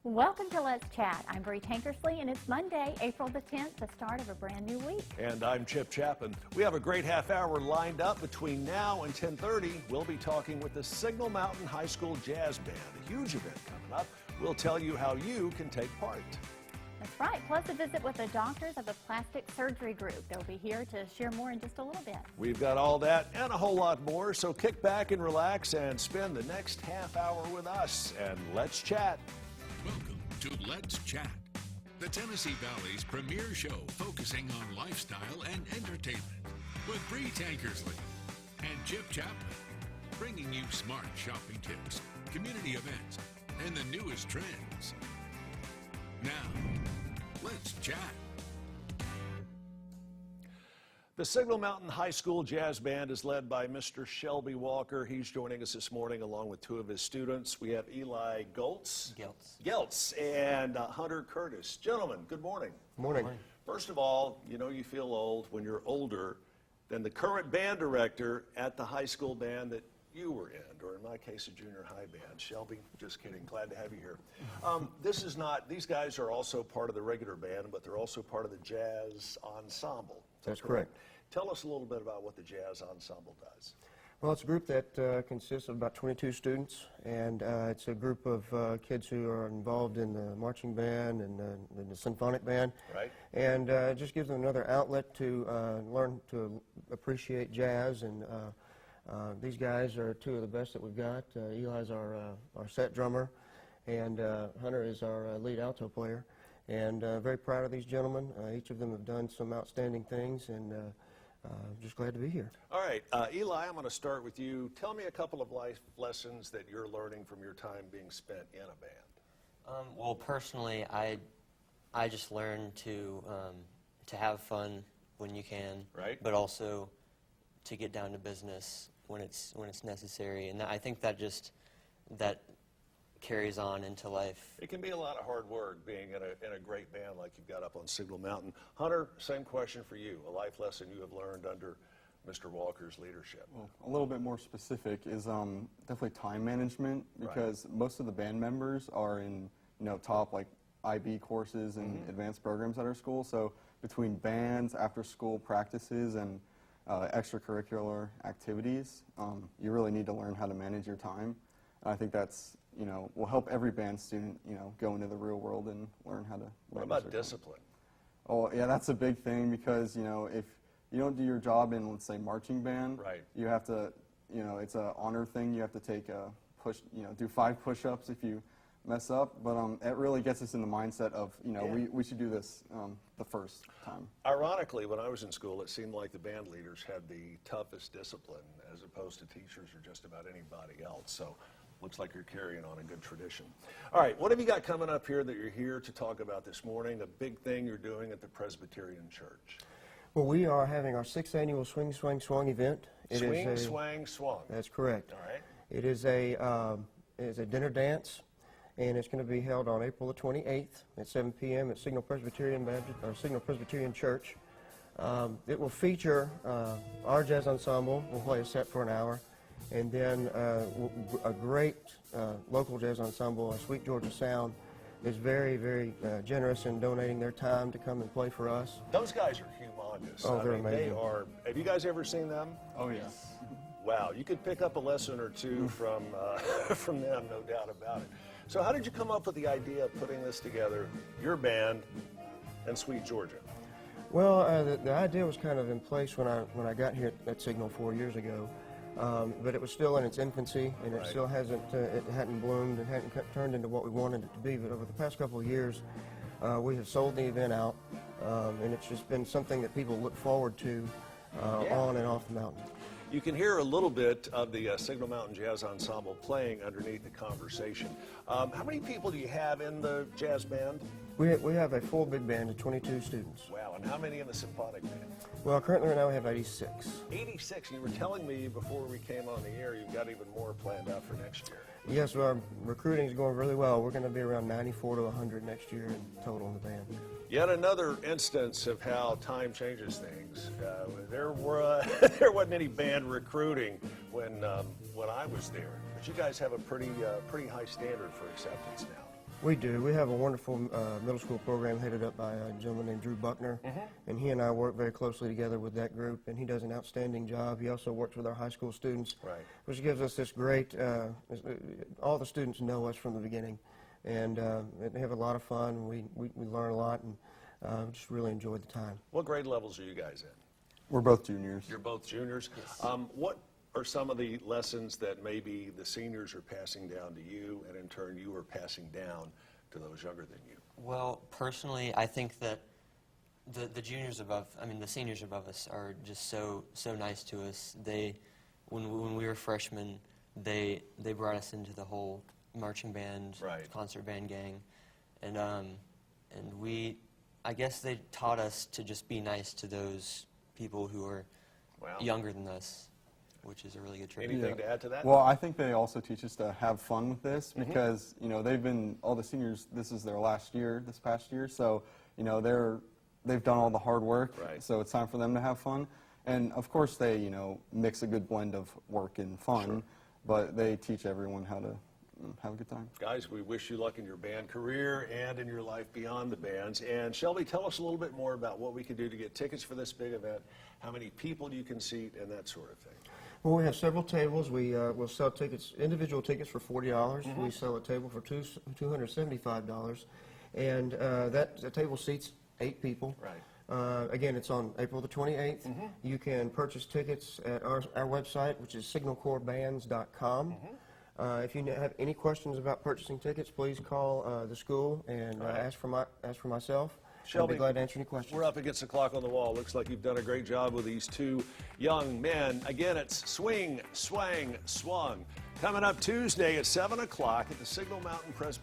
Welcome to Let's Chat. I'm Bree Tankersley, and it's Monday, April the 10th, the start of a brand new week. And I'm Chip Chapman. We have a great half hour lined up between now and 10:30. We'll be talking with the Signal Mountain High School Jazz Band, a huge event coming up. We'll tell you how you can take part. That's right, plus a visit with the doctors of the plastic surgery group. They'll be here to share more in just a little bit. We've got all that and a whole lot more, so kick back and relax and spend the next half hour with us, and let's chat. Welcome to Let's Chat, the Tennessee Valley's premier show focusing on lifestyle and entertainment with Bree Tankersley and Chip Chapman, bringing you smart shopping tips, community events, and the newest trends. Now, let's chat. The Signal Mountain High School Jazz Band is led by Mr. Shelby Walker. He's joining us this morning along with two of his students. We have Eli Geltz and Hunter Curtis. Gentlemen, good morning. Morning. First of all, you know you feel old when you're older than the current band director at the high school band that you were in, or in my case, a junior high band. Shelby, just kidding. Glad to have you here. These guys are also part of the regular band, but they're also part of the jazz ensemble. That's correct. Tell us a little bit about what the jazz ensemble does. Well, it's a group that consists of about 22 students, and it's a group of kids who are involved in the marching band and the symphonic band. Right. And it just gives them another outlet to learn to appreciate jazz. And these guys are two of the best that we've got. Eli's our set drummer, and Hunter is our lead alto player. And very proud of these gentlemen. Each of them have done some outstanding things, and just glad to be here. All right, Eli, I'm going to start with you. Tell me a couple of life lessons that you're learning from your time being spent in a band. Well, personally, I just learned to have fun when you can, right? But also to get down to business when it's necessary, and I think that carries on into life. It can be a lot of hard work being in a great band like you've got up on Signal Mountain. Hunter, same question for you. A life lesson you have learned under Mr. Walker's leadership. Well, a little bit more specific is definitely time management, because most of the band members are in top like IB courses and advanced programs at our school. So between bands, after school practices, and extracurricular activities, you really need to learn how to manage your time. And I think that's will help every band student, go into the real world and learn how to. What about discipline? Oh, yeah, that's a big thing, because, if you don't do your job in, let's say, marching band, right, you have to, it's an honor thing. You have to take a push, do 5 push-ups if you mess up. But it really gets us in the mindset of, we should do this the first time. Ironically, when I was in school, it seemed like the band leaders had the toughest discipline as opposed to teachers or just about anybody else. So looks like you're carrying on a good tradition. All right, what have you got coming up here that you're here to talk about this morning, a big thing you're doing at the Presbyterian Church? Well, we are having our 6th annual Swing Swang Swung Event. Swing Swang Swung. That's correct. All right. It is a dinner dance, and it's going to be held on April the 28th at 7 p.m. at Signal Presbyterian Church. It will feature our jazz ensemble. We'll play a set for an hour. And then a great local jazz ensemble, Sweet Georgia Sound, is very, very generous in donating their time to come and play for us. Those guys are humongous. Oh, they're amazing. They are. Have you guys ever seen them? Oh, yes. Wow, you could pick up a lesson or two from them, no doubt about it. So how did you come up with the idea of putting this together, your band and Sweet Georgia? Well, the idea was kind of in place when I got here at Signal 4 years ago. But it was still in its infancy, and it still hadn't bloomed and hadn't turned into what we wanted it to be. But over the past couple of years, we have sold the event out, and it's just been something that people look forward to on and off the mountain. You can hear a little bit of the Signal Mountain Jazz Ensemble playing underneath the conversation. How many people do you have in the jazz band? We have a full big band of 22 students. Wow, and how many in the symphonic band? Well, currently right now we have 86. 86? You were telling me before we came on the air you've got even more planned out for next year. Yes, well, our recruiting is going really well. We're going to be around 94 to 100 next year in total in the band. Yet another instance of how time changes things. There wasn't any band recruiting when I was there, but you guys have a pretty high standard for acceptance now. We do. We have a wonderful middle school program headed up by a gentleman named Drew Buckner, and he and I work very closely together with that group, and he does an outstanding job. He also works with our high school students, Right. which gives us this great, all the students know us from the beginning, and they have a lot of fun. We learn a lot, and just really enjoyed the time. What grade levels are you guys in? We're both juniors. You're both juniors. What are some of the lessons that maybe the seniors are passing down to you, and in turn you are passing down to those younger than you? Well, personally, I think that the juniors above, I mean, the seniors above us are just so nice to us. When we were freshmen, they brought us into the whole marching band, Right. concert band gang, and I guess they taught us to just be nice to those people who are Wow. younger than us, which is a really good trait. Anything to add to that? Well, I think they also teach us to have fun with this because, you know, all the seniors, this is their last year, this past year, so, you know, they've done all the hard work, Right. so it's time for them to have fun. And, of course, they, you know, mix a good blend of work and fun, Sure. but they teach everyone how to have a good time. Guys, we wish you luck in your band career and in your life beyond the bands. And Shelby, tell us a little bit more about what we can do to get tickets for this big event, how many people you can seat, and that sort of thing. Well, we have several tables. We'll sell tickets, individual tickets for $40. We sell a table for $275, and that table seats 8 people. Right. Again, it's on April the 28th. You can purchase tickets at our website, which is signalcorpsbands.com. If you have any questions about purchasing tickets, please call the school and ask for myself. I'll Shelby, be glad to answer any questions. We're up against the clock on the wall. Looks like you've done a great job with these 2 young men. Again, it's Swing, Swang, Swung. Coming up Tuesday at 7 o'clock at the Signal Mountain Presbyterian.